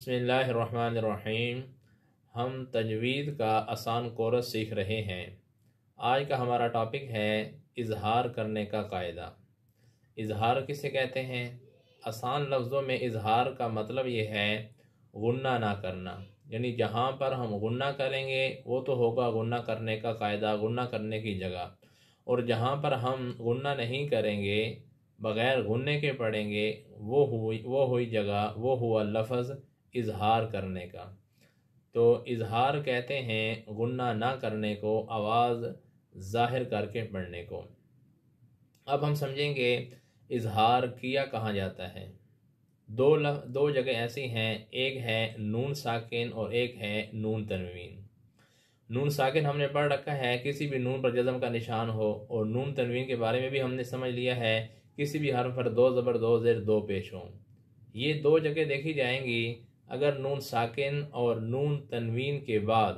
बिस्मिल्लाहिर्रहमानिर्रहीम। हम तजवीद का आसान कोर्स सीख रहे हैं। आज का हमारा टॉपिक है इजहार करने का कायदा। इजहार किसे कहते हैं? आसान लफ्ज़ों में इजहार का मतलब ये है गुन्ना ना करना, यानी जहाँ पर हम गुन्ना करेंगे वो तो होगा गुन्ना करने का कायदा, गुन्ना करने की जगह, और जहाँ पर हम गुन्ना नहीं करेंगे, बग़ैर गुन्ने के पढ़ेंगे, वो हुई जगह, वो हुआ लफ्ज़ इजहार करने का। तो इजहार कहते हैं गुन्ना ना करने को, आवाज़ ज़ाहिर करके पढ़ने को। अब हम समझेंगे इजहार किया कहाँ जाता है। दो जगह ऐसी हैं, एक है नून साकिन और एक है नून तनवीन। नून साकिन हमने पढ़ रखा है, किसी भी नून पर जज़म का निशान हो, और नून तनवीन के बारे में भी हमने समझ लिया है, किसी भी हर्फ पर दो ज़बर दो ज़ेर दो पेश हों। ये दो जगह देखी जाएंगी। अगर नून साकिन और नून तनवीन के बाद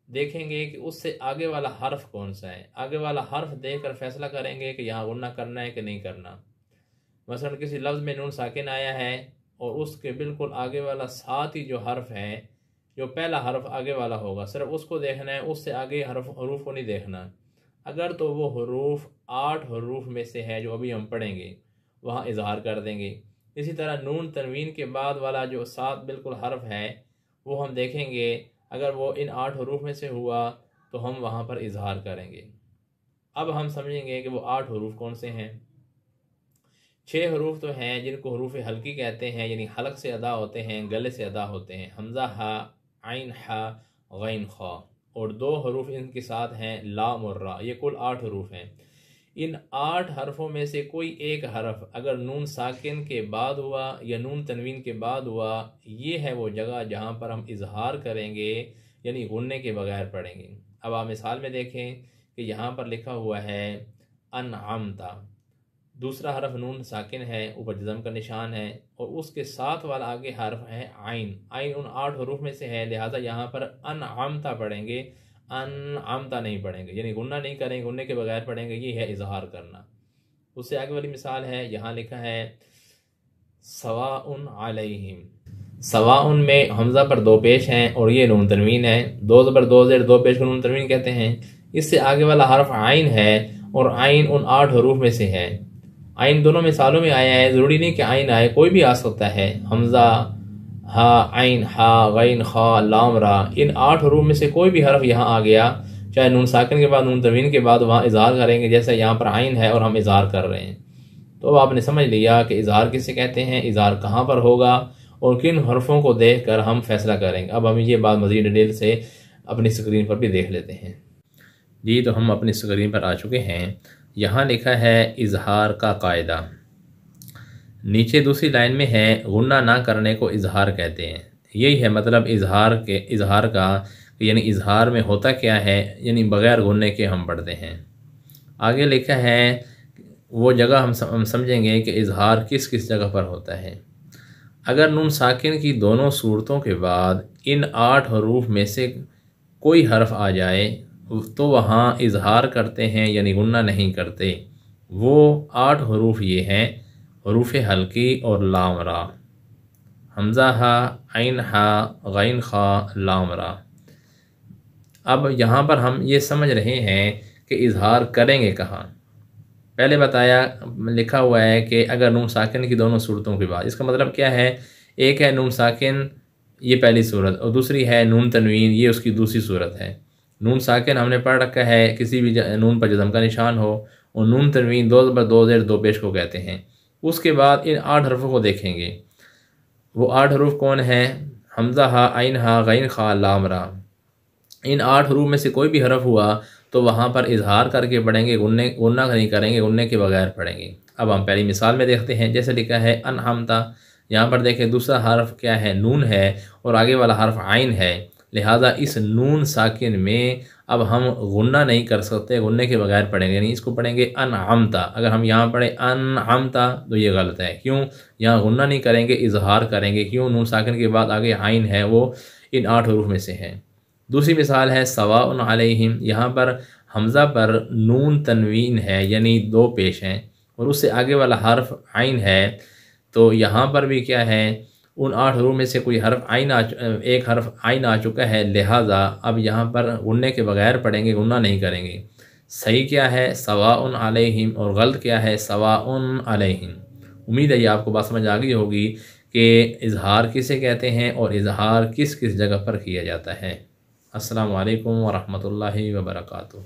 देखेंगे कि उससे आगे वाला हर्फ कौन सा है, आगे वाला हर्फ देखकर फैसला करेंगे कि यहाँ गुन्ना करना है कि नहीं करना। मसलन किसी लफ्ज़ में नून साकिन आया है और उसके बिल्कुल आगे वाला साथ ही जो हर्फ है, जो पहला हर्फ आगे वाला होगा, सिर्फ उसको देखना है, उससे आगे हरूफ को नहीं देखना। अगर तो वो हरूफ 8 हरूफ में से है जो अभी हम पढ़ेंगे, वहाँ इजहार कर देंगे। इसी तरह नून तनवीन के बाद वाला जो साथ बिल्कुल हर्फ है, वो हम देखेंगे, अगर वो इन 8 हरूफ में से हुआ तो हम वहाँ पर इजहार करेंगे। अब हम समझेंगे कि वो 8 हरूफ कौन से हैं। 6 हरूफ तो हैं जिनको हरूफ हल्की कहते हैं, यानी हलक से अदा होते हैं, गले से अदा होते हैं, हमज़ा हा, आइन हा, गैन खा, और 2 हरूफ इनके साथ हैं लाम और रा। ये कुल 8 हरूफ हैं। इन 8 हरफों में से कोई एक हरफ अगर नून साकिन के बाद हुआ या नून तनवीन के बाद हुआ, ये है वो जगह जहाँ पर हम इजहार करेंगे, यानी गुन्ने के बगैर पढ़ेंगे। अब आप मिसाल में देखें कि यहाँ पर लिखा हुआ है अनअमता, दूसरा हरफ नून साकिन है, ऊपर जज़म का निशान है, और उसके साथ वाला आगे हरफ है आइन। आइन उन 8 हरूफ में से है, लिहाजा यहाँ पर अनअमता पढ़ेंगे, अनअमता नहीं पढ़ेंगे, यानी गुन्ना नहीं करेंगे, गुन्ने के बगैर पढ़ेंगे। ये है इजहार करना। उससे आगे वाली मिसाल है, यहाँ लिखा है सवाउन अलैहिम। सवाउन में हमज़ा पर 2 पेश हैं और ये नून तनवीन है, 2 ज़बर 2 ज़ेर 2 पेश को नून तनवीन कहते हैं। इससे आगे वाला हरफ आइन है और आइन उन 8 हरूफ में से है। आइन दोनों मिसालों में आया है, ज़रूरी नहीं कि आइन आए, कोई भी आ सकता है। हमज़ा, हा, आइन, हा, गैन, खा, लाम, रा, इन 8 हरूफ में से कोई भी हरफ यहाँ आ गया, चाहे नून साकिन के बाद नून तनवीन के बाद, वहाँ इजहार करेंगे। जैसे यहाँ पर आइन है और हम इजहार कर रहे हैं। तो अब आपने समझ लिया कि इजहार किसे कहते हैं, इजहार कहाँ पर होगा और किन हरफों को देख कर हम फैसला करेंगे। अब हम ये बात मज़ीद डिटेल से अपनी स्क्रीन पर भी देख लेते हैं। जी, तो हम अपनी स्क्रीन पर आ चुके हैं। यहाँ लिखा है इजहार का कायदा। नीचे दूसरी लाइन में है गुन्ना ना करने को इजहार कहते हैं। यही है मतलब इजहार का, यानी इजहार में होता क्या है, यानी बग़ैर गुन्ने के हम पढ़ते हैं। आगे लिखा है वो जगह हम समझेंगे कि इजहार किस किस जगह पर होता है। अगर नून साकिन की दोनों सूरतों के बाद इन 8 हरूफ में से कोई हरफ आ जाए तो वहाँ इजहार करते हैं, यानी गुन्ना नहीं करते। वो 8 हरूफ ये हैं, हरूफ हल्की और लाम रा, हमज़ा हा, आइन हा, गैन खा, लाम रा। अब यहाँ पर हम ये समझ रहे हैं कि इजहार करेंगे कहाँ। पहले बताया, लिखा हुआ है कि अगर नून साकिन की दोनों सूरतों के बाद, इसका मतलब क्या है, एक है नून साकिन, ये पहली सूरत, और दूसरी है नून तनवीन, ये उसकी दूसरी सूरत है। नून साकिन हमने पढ़ रखा है, किसी भी नून पर जज़म का निशान हो, और नून तनवीन 2 ज़बर 2 ज़ेर 2 पेश को कहते हैं। उसके बाद इन 8 हरफों को देखेंगे। वो 8 हरूफ कौन हैं? हमज़ा हा, आइन हा, गैन खा, लाम रा। इन 8 हरूफ में से कोई भी हरफ हुआ तो वहाँ पर इजहार करके पढ़ेंगे, गुन्ना नहीं करेंगे, गुन्ने के बगैर पढ़ेंगे। अब हम पहली मिसाल में देखते हैं। जैसे लिखा है अनअमता, यहाँ पर देखें दूसरा हरफ क्या है, नून है, और आगे वाला हरफ आइन है। लिहाजा इस नून साकिन में अब हम गुन्ना नहीं कर सकते, गुन्ने के बगैर पढ़ेंगे, यानी इसको पढ़ेंगे अनअमता। अगर हम यहाँ पढ़ें अनअमता तो ये गलत है। क्यों? यहाँ गुन्ना नहीं करेंगे, इजहार करेंगे। क्यों? नून साकिन के बाद आगे आइन है, वो इन 8 हरूफ में से है। दूसरी मिसाल है सवाउन अलैहिम। यहाँ पर हमज़ा पर नून तनवीन है, यानी 2 पेश हैं, और उससे आगे वाला हर्फ आइन है। तो यहाँ पर भी क्या है, उन 8 हरूफ में से कोई एक हर्फ आइन आ चुका है, लिहाजा अब यहाँ पर गुन्ने के बगैर पढ़ेंगे, गुन्ना नहीं करेंगे। सही क्या है सवाउन अलैहिम और गलत क्या है सवाउन अलैहिम। उम्मीद है ये आपको बात समझ आ गई होगी कि इजहार किसे कहते हैं और इजहार किस किस जगह पर किया जाता है। अस्सलामु अलैकुम व रहमतुल्लाहि व बरकातुहू।